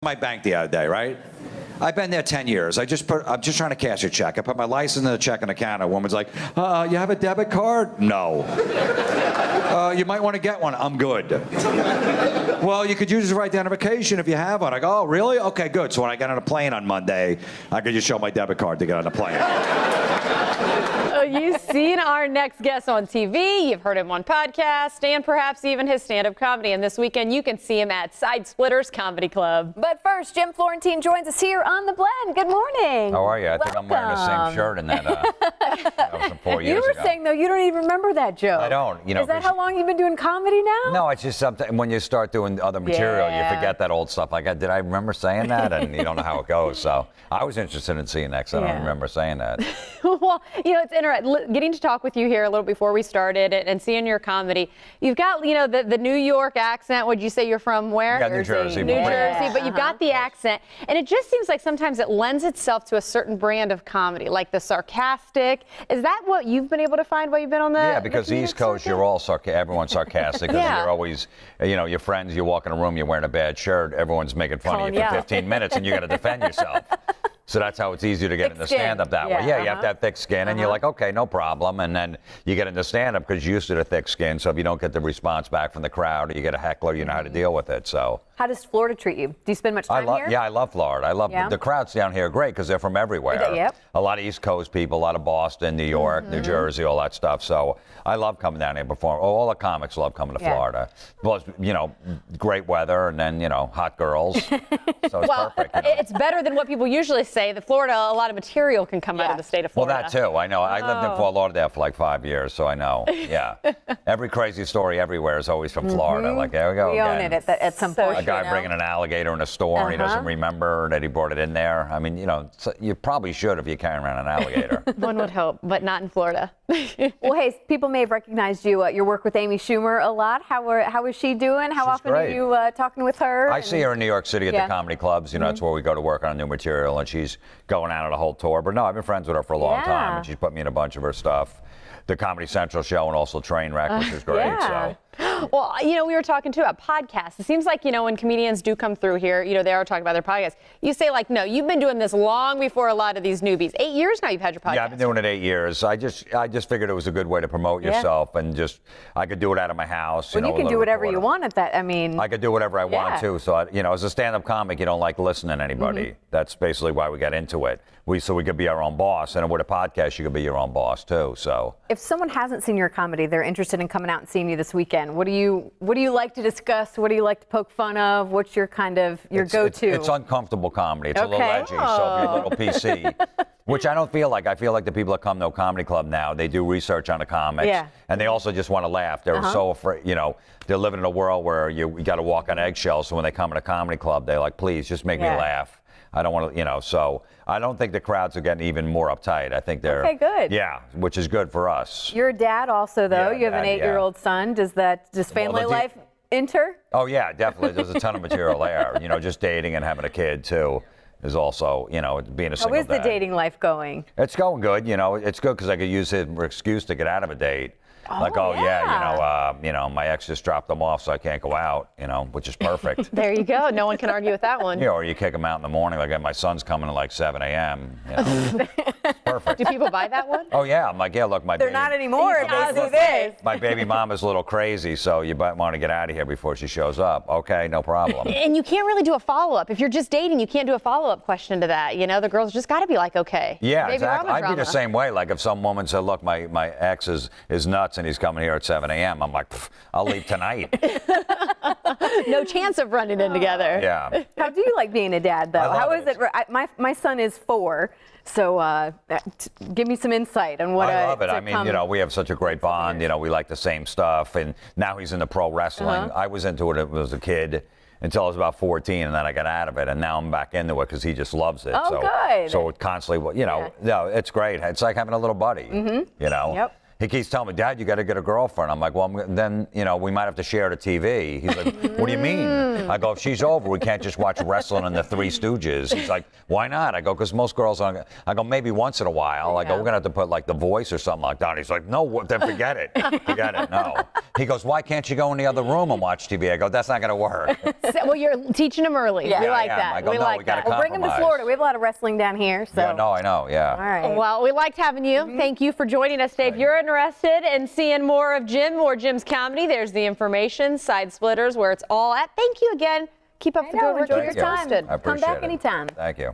My bank the other day, right? I've been there 10 years. I'm just trying to cash a check. I put my license in the checking account. A woman's like, you have a debit card? No. You might want to get one. I'm good. Well, you could use it for identification if you have one. I go, oh, really? Okay, good. So when I get on a plane on Monday, I could just show my debit card to get on the plane. You've seen our next guest on TV, you've heard him on podcasts, and perhaps even his stand-up comedy. And this weekend, you can see him at Side Splitters Comedy Club. But first, Jim Florentine joins us here on The Blend. Good morning. How are you? I think I'm wearing the same shirt in that. That was from 4 years ago. You were saying, though, you don't even remember that joke. I don't. You know, is that how long you've been doing comedy now? No, it's just something, when you start doing other material, you forget that old stuff. Like, did I remember saying that? And you don't know how it goes. So I was interested in seeing that because I don't remember saying that. Well, you know, it's interesting. Getting to talk with you here a little before we started and seeing your comedy. You've got, you know, the New York accent. Would you say you're from where? Yeah, New Jersey. New Jersey, but you've got the accent. And it just seems like sometimes it lends itself to a certain brand of comedy, like the sarcastic. Is that what you've been able to find while you've been on the Yeah, because the East Coast, you're all everyone's sarcastic. Because you're always, you know, your friends, you walk in a room, you're wearing a bad shirt, everyone's making fun of you for 15 minutes, and you got to defend yourself. So that's how it's easier to get into stand-up that way. Yeah, you have to have thick skin, and you're like, okay, no problem. And then you get into stand-up because you're used to the thick skin. So if you don't get the response back from the crowd, or you get a heckler, you know how to deal with it. So. How does Florida treat you? Do you spend much time here? Yeah, I love Florida. I love the crowds down here are great because they're from everywhere. Yep. A lot of East Coast people, a lot of Boston, New York, New Jersey, all that stuff. So I love coming down here and perform. All the comics love coming to Florida. Plus, you know, great weather and then, you know, hot girls. So it's perfect. You know? It's better than what people usually say. The Florida, a lot of material can come out of the state of Florida. Well, that too. I know. I lived in Fort Lauderdale for like 5 years, so I know. Yeah. Every crazy story everywhere is always from Florida. Like, there we go. We own it at some point. A guy bringing an alligator in a store and he doesn't remember that he brought it in there. I mean, you know, you probably should if you're carrying around an alligator. One would hope, but not in Florida. Well, hey, people may have recognized you, your work with Amy Schumer a lot. How is she doing? How often are you talking with her? I see her in New York City at the comedy clubs. You know, that's where we go to work on new material, and she's going out on a whole tour. But no, I've been friends with her for a long time, and she's put me in a bunch of her stuff. The Comedy Central show and also Trainwreck, which is great. So. Well, you know, we were talking too about podcasts. It seems like, you know, when comedians do come through here, you know, they are talking about their podcasts. You say like, no, you've been doing this long before a lot of these newbies. 8 years now you've had your podcast. Yeah, I've been doing it 8 years. I just figured it was a good way to promote yourself and just, I could do it out of my house. Well, you can do whatever you want at that. I mean. I could do whatever I want to. So, you know, as a stand-up comic, you don't like listening to anybody. That's basically why we got into it. So we could be our own boss. And with a podcast, you could be your own boss too. So. If someone hasn't seen your comedy, they're interested in coming out and seeing you this weekend. What do you like to discuss? What do you like to poke fun of? What's your kind of go-to? It's uncomfortable comedy. It's a little edgy. So if you're a little PC, which I don't feel like. I feel like the people that come to a comedy club now, they do research on the comics, and they also just want to laugh. They're so afraid, you know, they're living in a world where you got to walk on eggshells. So when they come to a comedy club, they're like, please just make me laugh. I don't want to, you know, so I don't think the crowds are getting even more uptight. I think they're good. Yeah, which is good for us. You're a dad also, though. You have an 8-year-old son. Does family life enter? Oh, yeah, definitely. There's a ton of material there. You know, just dating and having a kid, too, is also, you know, being a single dad. How is the dating life going? It's going good. You know, it's good because I could use it as an excuse to get out of a date. You know, my ex just dropped them off, so I can't go out, you know, which is perfect. There you go. No one can argue with that one. Yeah, or you kick them out in the morning, like my son's coming at like 7 a.m. You know. It's perfect. Do people buy that one? Oh, yeah. I'm like, yeah, look, They're not anymore. My baby mom is a little crazy, so you might want to get out of here before she shows up. Okay, no problem. And you can't really do a follow-up. If you're just dating, you can't do a follow-up question to that. You know, the girl's just got to be like, okay. Yeah, exactly. I'd be the same way. Like if some woman said, look, my ex is nuts and he's coming here at 7 a.m. I'm like, I'll leave tonight. No chance of running in together. Yeah. How do you like being a dad, though? How is it? My son is 4, so give me some insight on what I love it. I mean, you know, we have such a great bond. You know, we like the same stuff, and now he's into pro wrestling. I was into it as a kid until I was about 14, and then I got out of it, and now I'm back into it because he just loves it. Oh, good. So it constantly, you know, it's great. It's like having a little buddy, you know. Yep. He keeps telling me, Dad, you got to get a girlfriend. I'm like, well, then, we might have to share the TV. He's like, what do you mean? I go, if she's over, we can't just watch wrestling and the Three Stooges. He's like, why not? I go, because most girls aren't. I go, maybe once in a while. I go, we're going to have to put like The Voice or something like that. He's like, no, then forget it. Forget it, no. He goes, why can't you go in the other room and watch TV? I go, that's not going to work. Well, you're teaching him early. Yeah, we like I am. that. I go, we no, like we gotta that. We'll bring him to Florida. We have a lot of wrestling down here. So. Yeah, no, I know, yeah. All right. Well, we liked having you. Thank you for joining us today. If you're interested in seeing more of Jim or Jim's comedy, there's the information, Side Splitters, where it's all at. Thank you again. Keep up the good work. Enjoy Keep your us time. posted. I appreciate Come back it. anytime. Thank you.